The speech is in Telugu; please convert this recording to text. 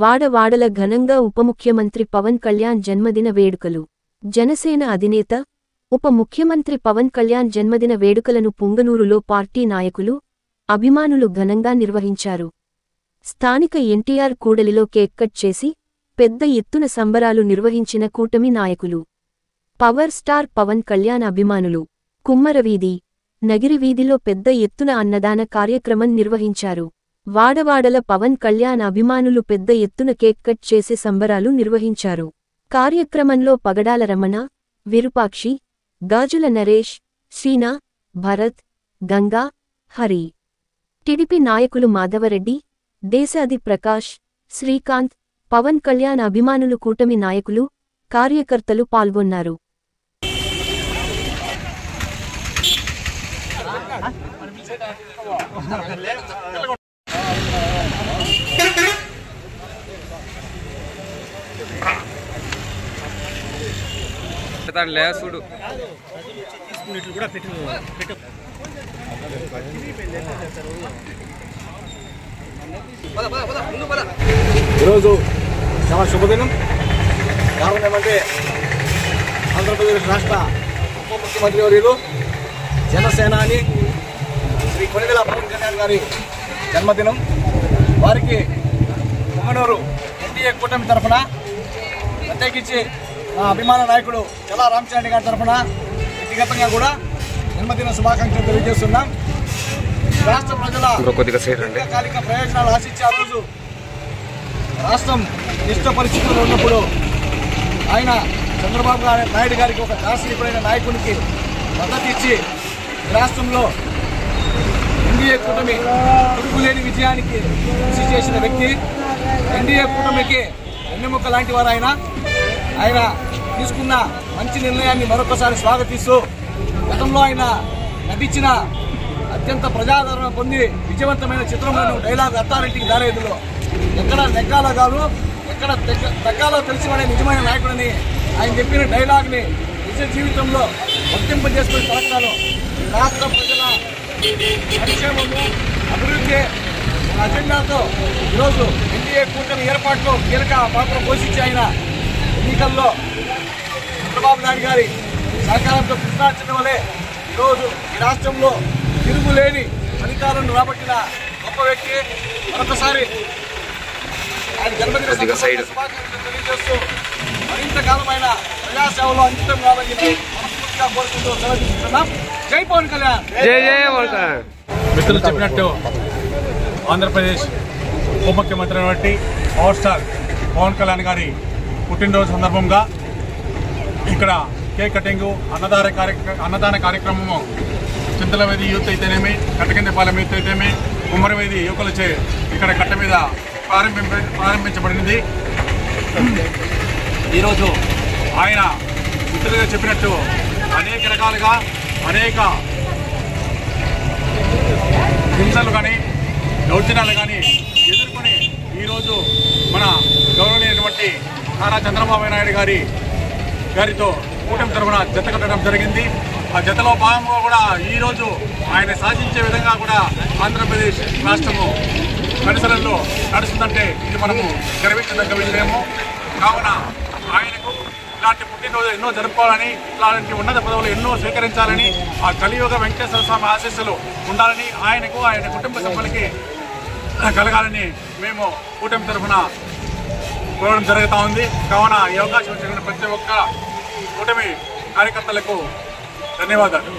వాడవాడల ఘనంగా ఉప ముఖ్యమంత్రి పవన్ కళ్యాణ్ జన్మదిన వేడుకలు. జనసేన అధినేత, ఉప ముఖ్యమంత్రి పవన్ కళ్యాణ్ జన్మదిన వేడుకలను పుంగనూరులో పార్టీ నాయకులు, అభిమానులు ఘనంగా నిర్వహించారు. స్థానిక ఎన్టీఆర్ కూడలిలో కేక్ కట్ చేసి, పెద్ద ఎత్తున సంబరాలు నిర్వహించిన కూటమి నాయకులు. పవర్ స్టార్ పవన్ కళ్యాణ్ అభిమానులు కుమ్మరవీధి, నగిరివీధిలో పెద్ద ఎత్తున అన్నదాన కార్యక్రమం నిర్వహించారు. వాడవాడల పవన్ కళ్యాణ్ అభిమానులు పెద్ద ఎత్తున కేక్ కట్ చేసే సంబరాలు నిర్వహించారు. కార్యక్రమంలో పగడాల రమణ, విరుపాక్షి, గాజుల నరేష్, శ్రీనా, భరత్, గంగా, హరి. టిడిపి నాయకులు మాధవరెడ్డి, దేశాది ప్రకాష్, శ్రీకాంత్, పవన్ కళ్యాణ్ అభిమానులు కూటమి నాయకులు, కార్యకర్తలు పాల్గొన్నారు. లేసుడు ఈరోజు చాలా శుభదినం. కారణం ఏమంటే ఆంధ్రప్రదేశ్ రాష్ట్ర ఉప ముఖ్యమంత్రి వర్యులు జనసేనాని శ్రీ కొణిదెల పవన్ కళ్యాణ్ గారి జన్మదినం. వారికి పుంగనూరు ఎన్డీఏ కూటమి తరఫున ప్రత్యేకించి మా అభిమాన నాయకుడు చల్లా రామచంద్ర గారి తరఫున వ్యక్తిగతంగా కూడా జన్మదిన శుభాకాంక్షలు తెలియజేస్తున్నాం. రాష్ట్ర ప్రజల దీర్ఘకాలిక ప్రయోజనాలు ఆశించే ఆ రోజు రాష్ట్రం క్లిష్ట పరిస్థితుల్లో ఉన్నప్పుడు ఆయన చంద్రబాబు నాయుడు గారికి ఒక దార్శనికుడైన నాయకునికి మద్దతు ఇచ్చి రాష్ట్రంలో ఎన్డీఏ కూటమి తిరుగులేని విజయానికి కృషి చేసిన వ్యక్తి. ఎన్డీఏ కూటమికి వెన్నెముక లాంటి వారు ఆయన తీసుకున్న మంచి నిర్ణయాన్ని మరొకసారి స్వాగతిస్తూ గతంలో ఆయన నటించిన అత్యంత ప్రజాదరణ పొంది విజయవంతమైన చిత్రంలోని డైలాగ్ అత్తారింటికి దారేదులో ఎక్కడ నెగ్గాలో కాదు ఎక్కడ తగ్గాలో తెలిసివాడే నిజమైన నాయకుడని ఆయన చెప్పిన డైలాగ్ని నిజ జీవితంలో వర్తింపజేసుకుని తెలంగాణలో రాష్ట్ర ప్రజల సంక్షేమము అభివృద్ధి అజెండాతో ఈరోజు ఎన్డీఏ కూటమి ఏర్పాటులో కీలక పాత్ర పోషించి ఆయన ఎన్నికల్లో చంద్రబాబు నాయుడు గారి సహకారంతో కృష్ణార్చన వలె ఈరోజు ఈ రాష్ట్రంలో తిరుగులేని ఫలితాలను రాబట్టిన గొప్ప వ్యక్తి. మరొకసారి ఆయన జన్మదిన శుభాకాంక్షలు తెలియజేస్తూ మరింత కాలమైన ప్రజాసేవలో అంకితం కావాలని మనస్ఫూర్తిగా కోరుకుంటూ సెలవు తీసుకుంటున్నాం. జై పవన్ కళ్యాణ్. జై జై పవన్ కళ్యాణ్. మిత్రులు చెప్పినట్టు ఆంధ్రప్రదేశ్ ఉప ముఖ్యమంత్రి అయినటువంటి పవర్ స్టార్ పవన్ కళ్యాణ్ గారి పుట్టినరోజు సందర్భంగా ఇక్కడ కేక్ కటింగు అన్నదాన కార్యక్రమము చింతలవేది యూత్ అయితేనేమి, కట్టకిందపాలెం యూత్ అయితేనేమి, కుమ్మరవేది యువకులచే ఇక్కడ కట్ట మీద ప్రారంభించబడినది. ఈరోజు ఆయన మిత్రులుగా చెప్పినట్టు అనేక రకాలుగా అనేక హింసలు కానీ దౌర్జన్యాలు కానీ ఎదుర్కొని ఈరోజు మన గౌరవనీయటువంటి నారా చంద్రబాబు నాయుడు గారితో కూటమి తరఫున జత కట్టడం జరిగింది. ఆ జతలో భాగంగా కూడా ఈరోజు ఆయన సాధించే విధంగా కూడా ఆంధ్రప్రదేశ్ రాష్ట్రము పరిసరంలో నడుస్తుందంటే ఇది మనము గర్వించదగ్గ విషయము. కావున ఆయనకు ఇలాంటి పుట్టినరోజు ఎన్నో జరుపుకోవాలని, ఇలాంటి ఉన్నత పదవులు ఎన్నో స్వీకరించాలని, ఆ కలియుగ వెంకటేశ్వర స్వామి ఆశీస్సులు ఉండాలని, ఆయనకు ఆయన కుటుంబ సభ్యులకి కలగాలని మేము కూటమి తరఫున కోరడం జరుగుతూ ఉంది. కావున ఈ అవకాశం ఇచ్చిన ప్రతి ఒక్క కూటమి కార్యకర్తలకు ధన్యవాదాలు.